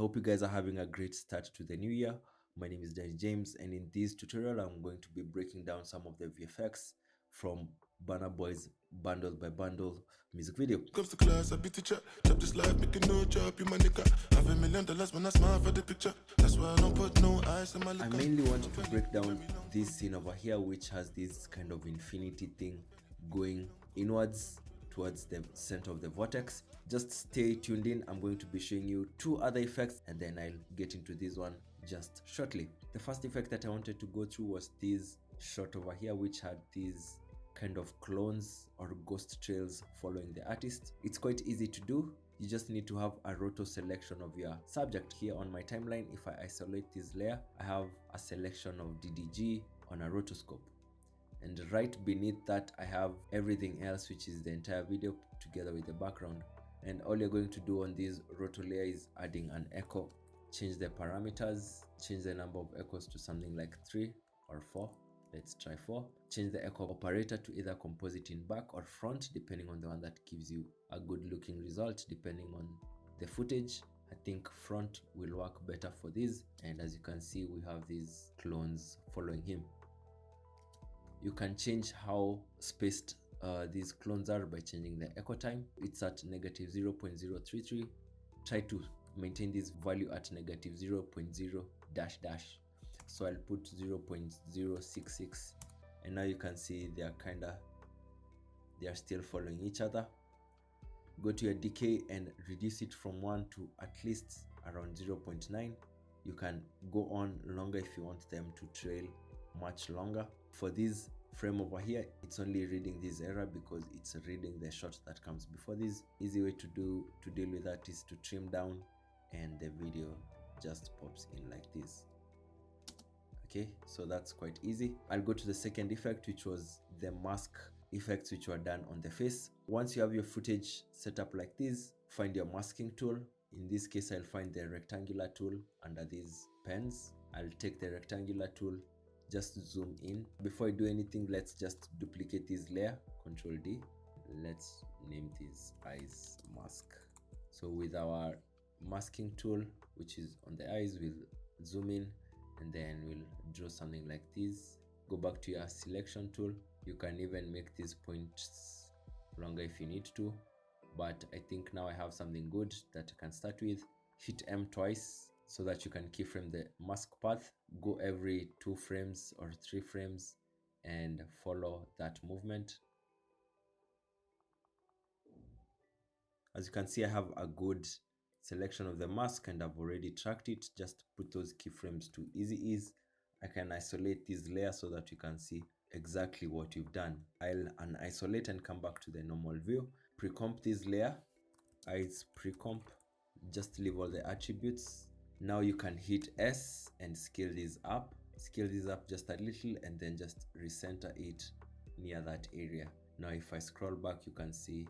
hope you guys are having a great start to the new year. My name is Danny James, and in this tutorial I'm going to be breaking down some of the VFX from Burna Boy's bundle by bundle music video. Comes to class, I beat the chat. Chop this life, making no job, you my nigga. Have $1 million when I smile for the picture. That's why I don't put no eyes in my liquor. I mainly want to break down this scene over here, which has this kind of infinity thing going inwards towards the center of the vortex. Just stay tuned in. I'm going to be showing you two other effects and then I'll get into this one just shortly. The first effect that I wanted to go through was this shot over here, which had these kind of clones or ghost trails following the artist. It's quite easy to do. You just need to have a roto selection of your subject. Here on my timeline, if I isolate this layer, I have a selection of DDG on a rotoscope. And right beneath that, I have everything else, which is the entire video together with the background. And all you're going to do on this roto layer is adding an echo, change the parameters, change the number of echoes to something like 3 or 4. Let's try 4. Change the echo operator to either composite in back or front, depending on the one that gives you a good looking result, depending on the footage. I think front will work better for this. And as you can see, we have these clones following him. You can change how spaced these clones are by changing the echo time. It's at negative 0.033. Try to maintain this value at negative 0.0 dash dash. So I'll put 0.066, and now you can see they are still following each other. Go to your decay and reduce it from 1 to at least around 0.9. You can go on longer if you want them to trail much longer. For this frame over here, it's only reading this error because it's reading the shot that comes before this. Easy way to deal with that is to trim down and the video just pops in like this. Okay, so that's quite easy. I'll go to the second effect, which was the mask effects, which were done on the face. Once you have your footage set up like this, find your masking tool. In this case, I'll find the rectangular tool under these pens. I'll take the rectangular tool, just zoom in. Before I do anything, let's just duplicate this layer, Control D. Let's name this eyes mask. So with our masking tool, which is on the eyes, we'll zoom in and then we'll draw something like this. Go back to your selection tool. You can even make these points longer if you need to, but I think now I have something good that I can start with. Hit M twice so that you can keyframe the mask path. Go every 2 frames or 3 frames and follow that movement. As you can see, I have a good selection of the mask and I've already tracked it. Just put those keyframes to easy ease. I can isolate this layer so that you can see exactly what you've done. I'll unisolate and come back to the normal view. Pre-comp this layer, eyes pre-comp, just leave all the attributes. Now you can hit S and scale this up just a little and then just recenter it near that area. Now if I scroll back, you can see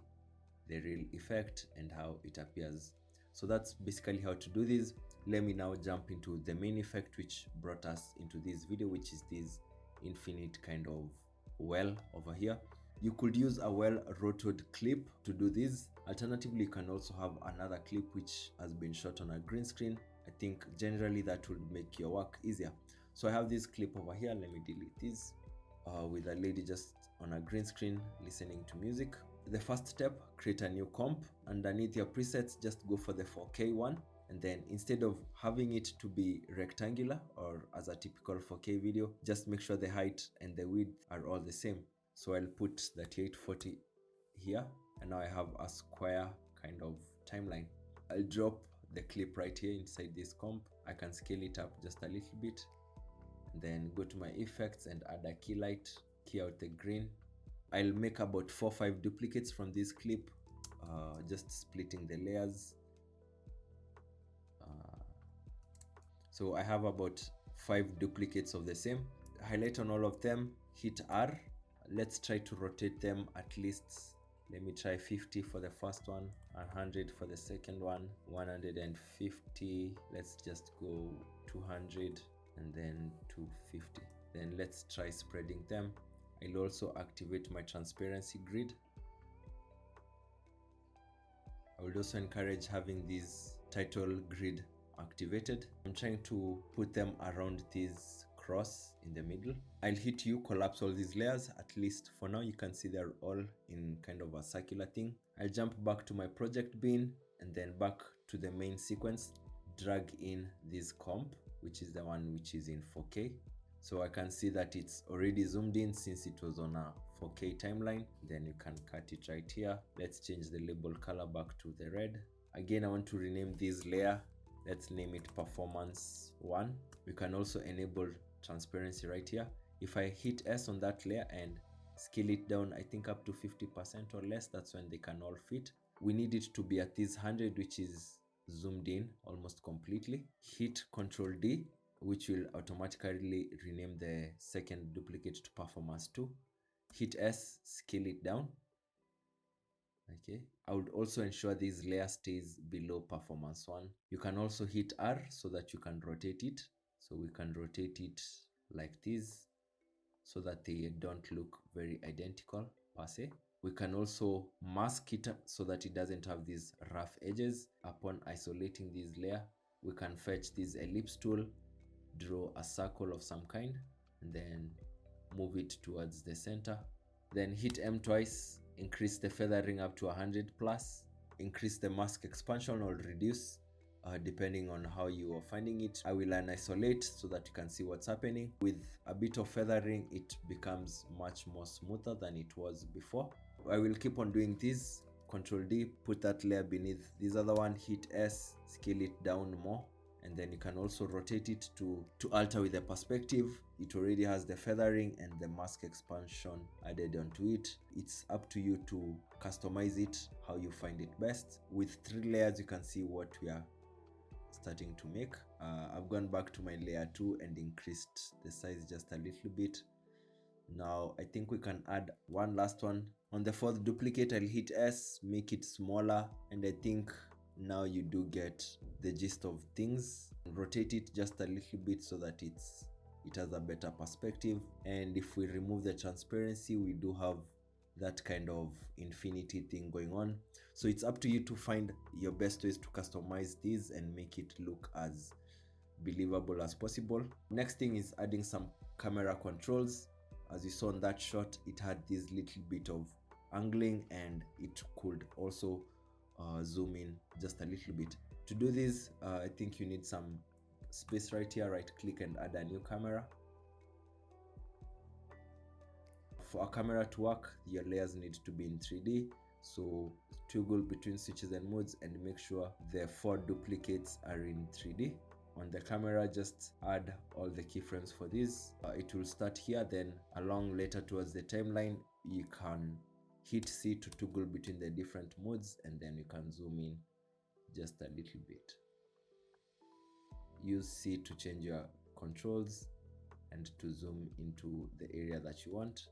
the real effect and how it appears. So that's basically how to do this. Let me now jump into the main effect which brought us into this video, which is this infinite kind of well over here. You could use a well-rotoed clip to do this. Alternatively, you can also have another clip which has been shot on a green screen. I think generally that will make your work easier. So I have this clip over here. Let me delete this with a lady just on a green screen listening to music. The first step, create a new comp. Underneath your presets, just go for the 4K one. And then instead of having it to be rectangular or as a typical 4K video, just make sure the height and the width are all the same. So I'll put 3840 here. And now I have a square kind of timeline. I'll drop the clip right here inside this comp. I can scale it up just a little bit. Then go to my effects and add a key light, key out the green. I'll make about 4 or 5 duplicates from this clip, just splitting the layers. So I have about 5 duplicates of the same. Highlight on all of them, hit R. Let's try to rotate them at least. Let me try 50 for the first one, 100 for the second one, 150. Let's just go 200 and then 250. Then let's try spreading them. I'll also activate my transparency grid. I would also encourage having this title grid activated. I'm trying to put them around this cross in the middle. I'll hit U, collapse all these layers. At least for now you can see they're all in kind of a circular thing. I'll jump back to my project bin and then back to the main sequence, drag in this comp, which is the one which is in 4K. So I can see that it's already zoomed in since it was on a 4K timeline. Then you can cut it right here. Let's change the label color back to the red. Again, I want to rename this layer. Let's name it performance 1. We can also enable transparency right here. If I hit S on that layer and scale it down, I think up to 50% or less, that's when they can all fit. We need it to be at this 100, which is zoomed in almost completely. Hit Ctrl D, which will automatically rename the second duplicate to performance 2. Hit S, scale it down. Okay, I would also ensure this layer stays below performance 1. You can also hit R so that you can rotate it. So we can rotate it like this so that they don't look very identical per se. We can also mask it so that it doesn't have these rough edges. Upon isolating this layer, we can fetch this ellipse tool, draw a circle of some kind, and then move it towards the center. Then hit M twice, increase the feathering up to 100 plus, increase the mask expansion or reduce, depending on how you are finding it. I will unisolate so that you can see what's happening. With a bit of feathering, it becomes much more smoother than it was before. I will keep on doing this. Ctrl D, put that layer beneath this other one, hit S, scale it down more, and then you can also rotate it to alter with the perspective. It already has the feathering and the mask expansion added onto it. It's up to you to customize it how you find it best. With 3 layers, you can see what we are starting to make. I've gone back to my layer 2 and increased the size just a little bit. Now I think we can add one last one. On the 4th duplicate, I'll hit S, make it smaller, and I think now you do get the gist of things. Rotate it just a little bit so that it has a better perspective. And if we remove the transparency, we do have that kind of infinity thing going on. So it's up to you to find your best ways to customize these and make it look as believable as possible. Next thing is adding some camera controls. As you saw in that shot, it had this little bit of angling and it could also zoom in just a little bit. To do this, I think you need some space right here. Right click and add a new camera. For a camera to work, your layers need to be in 3D. So toggle between switches and modes and make sure the 4 duplicates are in 3D. On the camera, just add all the keyframes for this. It will start here, then along later towards the timeline, you can hit C to toggle between the different modes, and then you can zoom in just a little bit. Use C to change your controls and to zoom into the area that you want.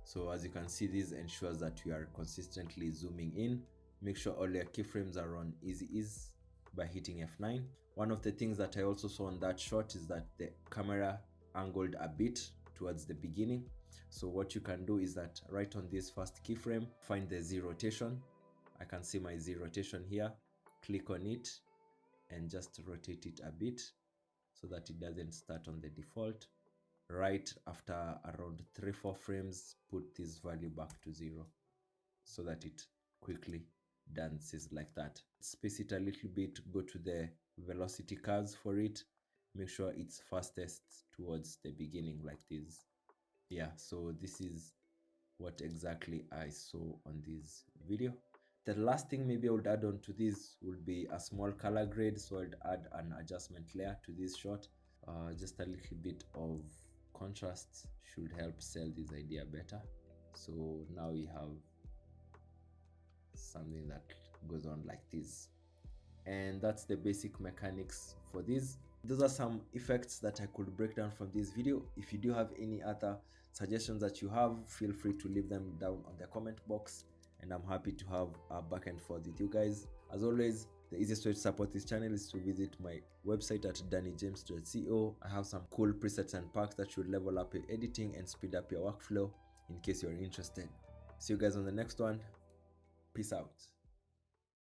So as you can see, this ensures that you are consistently zooming in. Make sure all your keyframes are on easy ease by hitting F9. One of the things that I also saw on that shot is that the camera angled a bit towards the beginning. So what you can do is that right on this first keyframe, find the Z rotation. I can see my Z rotation here. Click on it and just rotate it a bit so that it doesn't start on the default. Right after around 3-4 frames, put this value back to 0 so that it quickly dances like that. Space it a little bit, go to the velocity curves for it. Make sure it's fastest towards the beginning like this. Yeah, so this is what exactly I saw on this video. The last thing maybe I would add on to this would be a small color grade. So I'd add an adjustment layer to this shot. Just a little bit of contrast should help sell this idea better. So now we have something that goes on like this, and that's the basic mechanics for this. Those are some effects that I could break down from this video. If you do have any other suggestions that you have, feel free to leave them down on the comment box, and I'm happy to have a back and forth with you guys. As always, the easiest way to support this channel is to visit my website at dannyjames.co. I have some cool presets and packs that should level up your editing and speed up your workflow in case you're interested. See you guys on the next one. Peace out.